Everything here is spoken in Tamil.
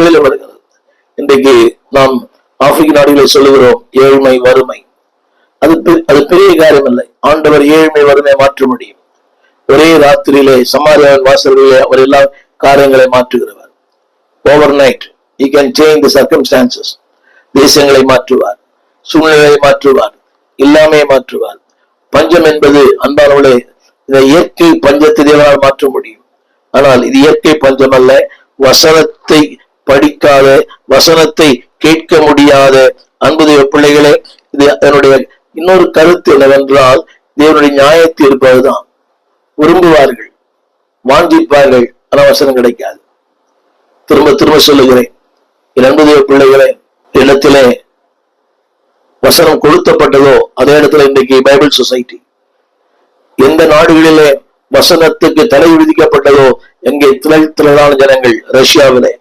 நாட்களில் வருகிறது. இன்றைக்கு நாம் ஆப்பிரிக்க நாடுகளை சொல்லுகிறோம் ஏழ்மை வறுமை. அது பெரிய காரியம் இல்லை. ஆண்டவர் ஏழ்மை வறுமை மாற்ற முடியும். ஒரே ராத்திரியிலே சமாரியாவின் வாசல்களிலே அவர் எல்லா காரியங்களை மாற்றுகிறவர். Overnight he can change the circumstances. தேசங்களை மாற்றுவார், சூழ்நிலையை மாற்றுவார், இல்லாமையை மாற்றுவார். பஞ்சம் என்பது அன்பானவர்களே, இந்த இயற்கை பஞ்சத்தை தேவனால் மாற்ற முடியும். ஆனால் இது இயற்கை பஞ்சம் அல்ல. வசனத்தை படிக்காத, வசனத்தை கேட்க முடியாத அன்பு தேவ பிள்ளைகளே, இது அதனுடைய இன்னொரு கருத்து என்னவென்றால், தேவனுடைய நியாயத்தை இருப்பதுதான். விரும்புவார்கள், வாஞ்சிப்பார்கள், ஆனா வசனம் கிடைக்காது. திரும்ப திரும்ப சொல்லுகிறேன், அன்பு தேவ பிள்ளைகளே, இடத்திலே வசனம் கொளுத்தப்பட்டதோ அதே இடத்துல இன்றைக்கு பைபிள் சொசைட்டி. எந்த நாடுகளிலே வசனத்துக்கு தடை விதிக்கப்பட்டதோ எங்கே திரளான ஜனங்கள், ரஷ்யாவிலே,